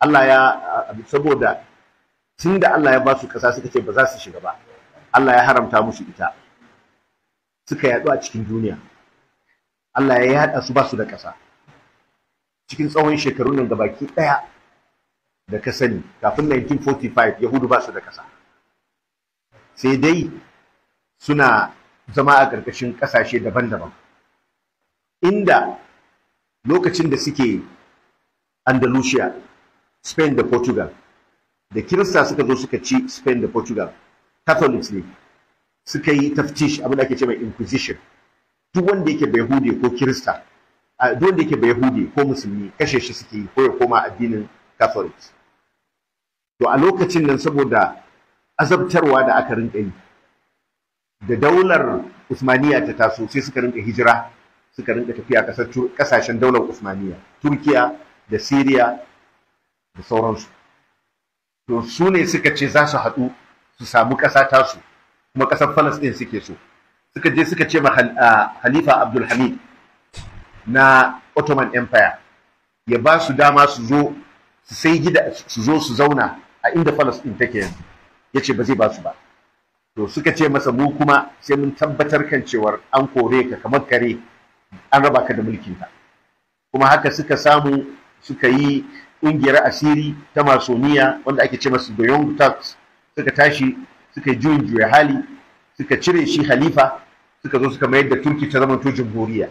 Allah ya saboda tun da Allah ya ba su ƙasa suka ce ba za su shiga ba, Allah ya haramta musu ita, suka yaɗu a cikin duniya. Allah ya yaɗa su ba su da ƙasa cikin tsawon shekarun nan gabaki ɗaya da ka sani. Kafin 1945 Yahudu ba su da ƙasa, sai dai suna zama a ƙarƙashin ƙasashe daban-daban, inda lokacin da suke Andalusia, Spain da Portugal, da Kirista suka zo suka ci Spain da Portugal, Catholics ne suka yi taftish, abin da ake ce mai Inquisition. Duk wanda yake bai Yahudi ko Kirista, duk wanda yake bai Yahudi ko Musulmi kashe shi suke yi ko ya koma addinin Catholics. To a lokacin nan saboda azabtarwa da aka rinka yi, da daular Usmaniya ta taso, sai suka rinka hijira, suka rinka tafiya kasashen daular Usmaniya, Turkiya da Syria da sauransu. To su ne suka ce za su haɗu su samu ƙasa tasu, kuma ƙasar Falasɗin suke so. Suka je suka ce ma Halifa Abdul Hamid na Ottoman Empire ya ba su dama su zo su sai gida, su zo su zauna a inda Falasɗin take yanzu. Ya ce ba zai ba su ba. To suka ce masa, mu kuma sai mun tabbatar kan cewar an kore ka kamar kare, an raba ka da mulkinka. Kuma haka suka samu, suka yi ƙungiyar asiri ta masoniya wanda ake ce masu the Young Turks, suka tashi suka yi juyin juya hali, suka cire shi halifa, suka zo suka mayar da Turki ta zama jamhuriya.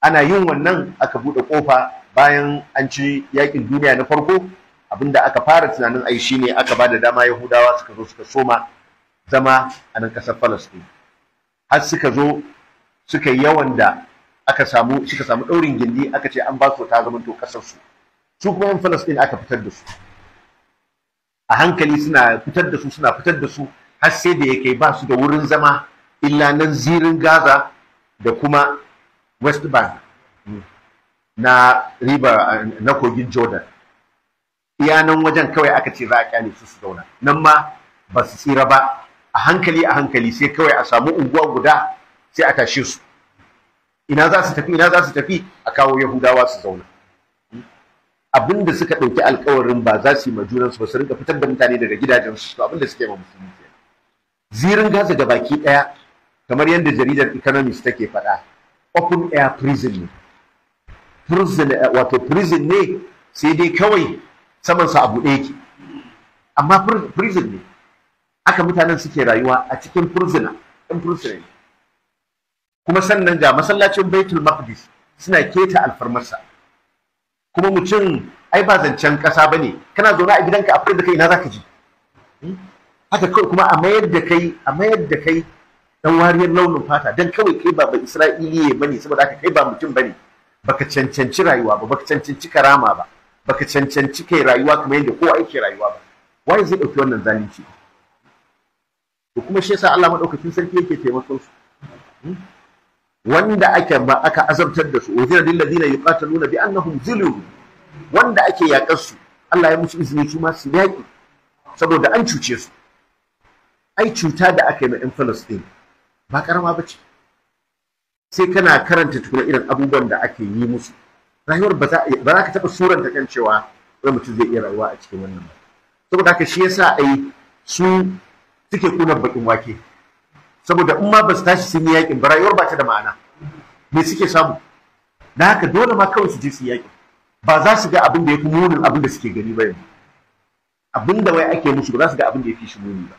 Ana yin wannan aka buɗe ƙofa bayan an ci yaƙin duniya na farko, abinda aka fara tunanin ai shine aka ba da dama Yahudawa suka zo suka soma zama a nan ƙasar Falasɗin, har suka zo suka yi yawan da suka samu ɗaurin gindi, aka ce an ba su ta zama to ƙasarsu. Su kuma yan Falasɗin aka fitar da su a hankali, suna fitar da su har sai da ya kai ba su da wurin zama illa nan zirin Gaza da kuma West Bank na riba na kogin Jordan. Iya nan wajen kawai aka ce za a kyale su zauna, nan ma ba su tsira ba. A hankali sai kawai a samu unguwa guda sai a tashe su. Ina za su tafi a kawo Yahudawa su zauna. Abinda suka ɗauki alkawarin ba za su yi majunansu ba, su rinka fitar da mutane daga gidajensu, to abinda suke ma musulmi kenan. Zirin Gaza ga baki ɗaya, kamar yadda jaridar Economist take faɗa, open air prison ne. Prison ne, sai dai kawai samansa a buɗe yake, amma prison ne. Haka mutanen suke rayuwa a cikin prison ne. Kuma sannan ga masallacin Baitul Maqdis suna keta alfarmarsa. Kuma mutum ai ba zancen ƙasa ba ne, kana zaune a gidanka a da kai ina za ka ji. Haka kawai kuma a mayar da kai dan wariyar launin fata, dan kawai kai ba Isra'iliye bane, saboda haka kai ba mutum bane, baka cancanci rayuwa ba, baka cancanci karama ba, baka cancanci kai rayuwa kamar yadda kowa yake rayuwa ba. Wai zai dauki wannan zalunci? To kuma shi yasa Allah madaukakin sarki yake taimakon su. Wanda aka azabtar da su, wazira lil ladina yuqataluna bi annahum zulum, wanda ake yakar su, Allah ya musu izini su ma su yaki saboda an cuce su. Ai cuta da aka yi ma ɗan Falasɗin ba karama bace. Sai kana karanta tukuna irin abubuwan da ake yi musu, rayuwar ba za ka taɓa suranta kan cewa wani mutum zai iya rayuwa a cikin wannan ba. Saboda haka shi yasa ai su suke kuna bakin wake, saboda in ma ba su tashi sun yi yakin ba, rayuwar ba ta da ma'ana. Me suke samu? Da haka dole ma kawai su je su yi yakin, ba za su ga abin da ya fi munin abin da suke gani ba yanzu. Abin da wai ake musu ba za su ga abin da ya fi shi muni ba.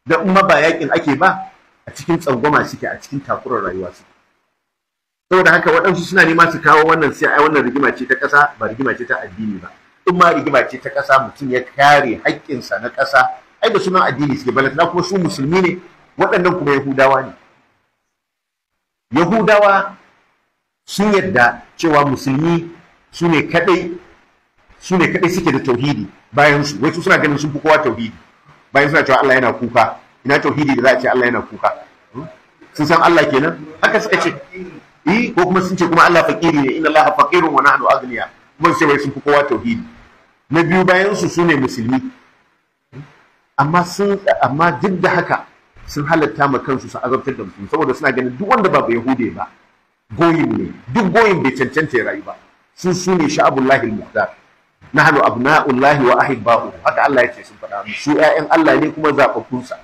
Da in ma ba yakin ake ba, a cikin tsangwama suke, a cikin takurar rayuwa suke. Saboda haka waɗansu suna nema su kawo wannan, sai ai wannan rigima ce ta ƙasa, ba rigima ce ta addini ba. In ma rigima ce ta ƙasa, mutum ya kare haƙƙinsa na ƙasa, ai da sunan addini suke, balantana kuma su musulmi ne, waɗannan kuma Yahudawa ne. Yahudawa sun yadda cewa musulmi su ne kaɗai suke da tauhidi bayan su, wai su suna ganin sun fi kowa tauhidi, bayan suna cewa Allah yana kuka. Ina tauhidi da za a ce Allah yana kuka? Sun san Allah kenan? Haka suka ce. Ko kuma sun ce kuma Allah fakiri ne, inna Allah faqirun wa nahnu aghniya, kuma sai wai sun fi kowa tauhidi. Na biyu bayan su sune musulmi. Amma duk da haka sun halatta ma kansu su azabtar da musulmi, saboda suna ganin duk wanda ba Yahude ba goyin ne, duk goyin bai cancanta ya rayu ba. Su ne sha'abullahi al-muhtar. nahnu abna'ullahi wa ahibba'u, haka Allah ya ce sun faɗa su ƴaƴan Allah ne kuma zaɓaɓɓunsa.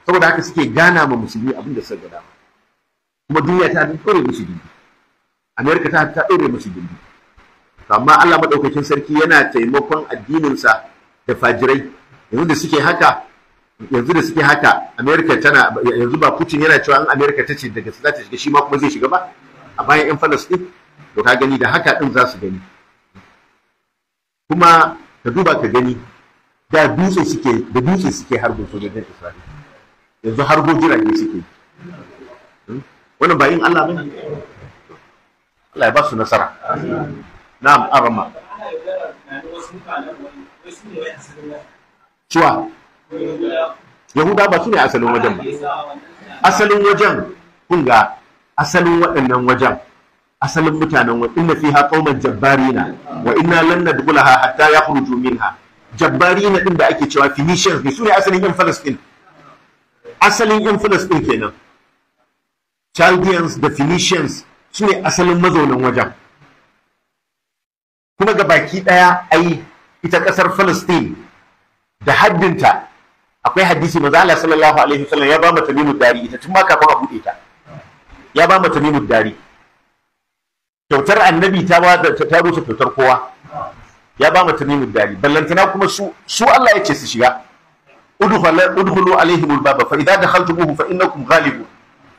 Saboda haka suke gana ma musulmi abin da suka gada, kuma duniya ta ɗore musu gindi, Amerika ta ɗore musu gindi. Amma Allah maɗaukakin sarki yana taimakon addininsa da fajirai. Yanzu da suke haka Amerika tana, yanzu ba Putin yana cewa an Amerika ta ce daga za ta shiga shi ma kuma zai shiga ba a bayan 'yan Falasɗin, to ka gani da haka ɗin za su gani. Kuma ka duba ka gani da dutse suke harbin sojojin Isra'ila, yanzu harbo jirage suke. Wannan ba yin Allah ba, Allah ya ba su nasara. Na'am, arama cewa Yahuda ba su ne asalin wajen ba. Asalin wajen kun ga asalin waɗannan wajen, asalin mutanen wa inna fiha qauman jabbarina wa inna lan nadkhulaha hatta yakhruju minha. Jabbarina din da ake cewa Phoenicians ne, su ne asalin yan Palestine. Asalin yan Palestine kenan. Chaldeans da Phoenicians su ne asalin mazaunan wajen. Kuma ga baki ɗaya ai ita ƙasar Palestine da haddinta akwai hadisi maza Allah sallallahu alaihi wasallam ya ba mata Tamimud Dari, ita tun ma kafin a buɗe ta ya ba mata Tamimud Dari. Kyautar annabi ta rusa kyautar kowa, ya ba mata Tamimud Dari. Ballantana kuma su Allah ya ce su shiga, udkhulu alaihimul baba fa idza dakhaltumuhu fa innakum ghalibun.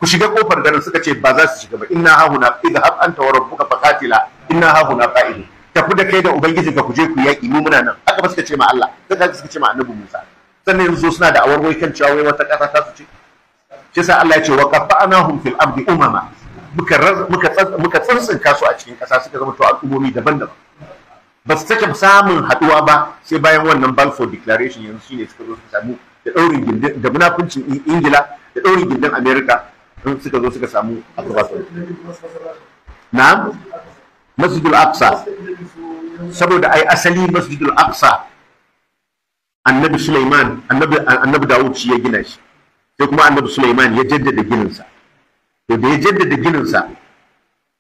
Ku shiga kofar garin, suka ce ba za su shiga ba. Inna hahuna idhhab anta wa rabbuka faqatila inna hahuna qa'idun. Tafi da kai da ubangijin ka ku je ku yaƙi, mu muna nan. Haka ba suka ce ma Allah, suka ce ma annabi Musa. Sannan yanzu suna da awarwai kan cewa wai wata ƙasa ta su ce. Shi sa Allah ya ce wa qatta'nahum fil ardi umama. Muka tsantsinka su a cikin ƙasa, suka zama to al'ummomi daban-daban. Ba su sake samun haɗuwa ba sai bayan wannan Balfour Declaration. Yanzu shine suka zo suka samu da ɗaurin gindin da munafuncin Ingila da ɗaurin gindin Amerika, suka zo suka samu abubuwa. Na'am, Masjidul Aqsa, saboda ai asali Masjidul Aqsa annabi Sulaiman, annabi Dawud shi ya gina shi, sai kuma annabi Sulaiman ya jaddada gininsa. To da ya jaddada gininsa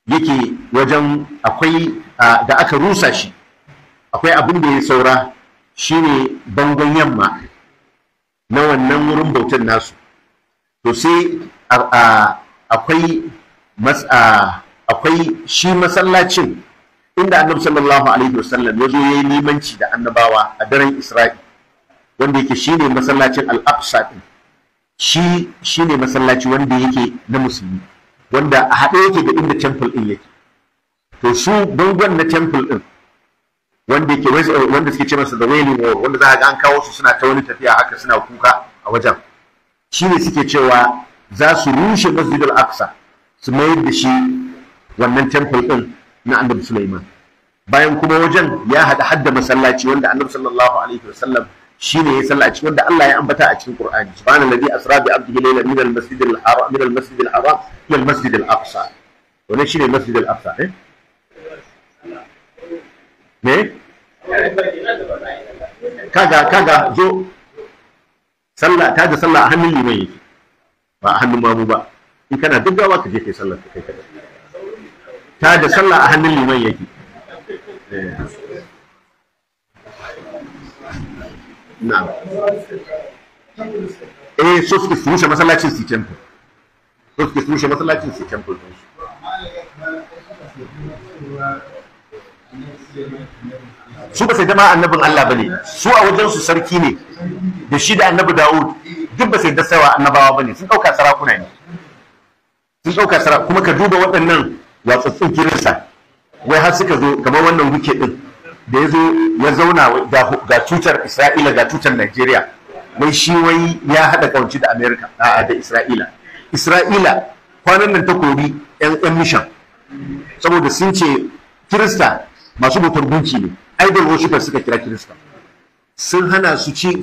yake wajen akwai da aka rusa shi, akwai abin da ya saura shine bangon yamma na wannan wurin bautar nasu. To sai akwai shi masallacin inda annabi sallallahu alaihi wasallam ya zo ya yi limanci da annabawa a daren Isra'i, wanda yake shine masallacin al-Aqsa din. Shi ne masallaci wanda yake na musulmi, wanda a haɗe yake da inda temple ɗin yake. To su bangon na temple ɗin wanda suke ce masa da wailing wall, wanda za a ga an kawo su suna ta wani tafiya haka suna kuka a wajen, shi ne suke cewa za su rushe Masjidul Aqsa su mayar da shi wannan temple ɗin na annabi Sulaiman. Bayan kuma wajen ya haɗa hadda masallaci wanda annabi sallallahu alaihi wasallam shine ya sallaci, wanda Allah ya ambata a cikin Qur'ani, subhanallazi asra bi abdihi laylan min al-masjidil haram ila al-masjid al-aqsa. Wannan shine masjid al-aqsa ne kaga zo sallah ta da sallah a hannun liman yake, ba a hannun mamu ba. In kana gaggawa ka je kai sallar ka kai kada. Ta da sallah a hannun liman yake. Na'am. So suke rushe masallacin su temple. So suke rushe masallacin su temple. Su ba sai dama annabin Allah bane. Su a wajen su sarki ne. Da shi da annabi Dawud duk ba sai da sawa annabawa bane. Sun dauka sarakuna ne. Sun dauka sarakuna, kuma ka duba waɗannan watsattsun kirista. Wai har suka zo kamar wannan wuke din. Da ya zauna ga tutar Isra'ila ga tutar Najeriya, wai shi wai ya haɗa kawanci da Amerika da Isra'ila kwanan nan ta kori 'yan mishan, saboda sun ce Kirista masu bautar gunki ne, idol worshipers suka kira Kirista, sun hana su ci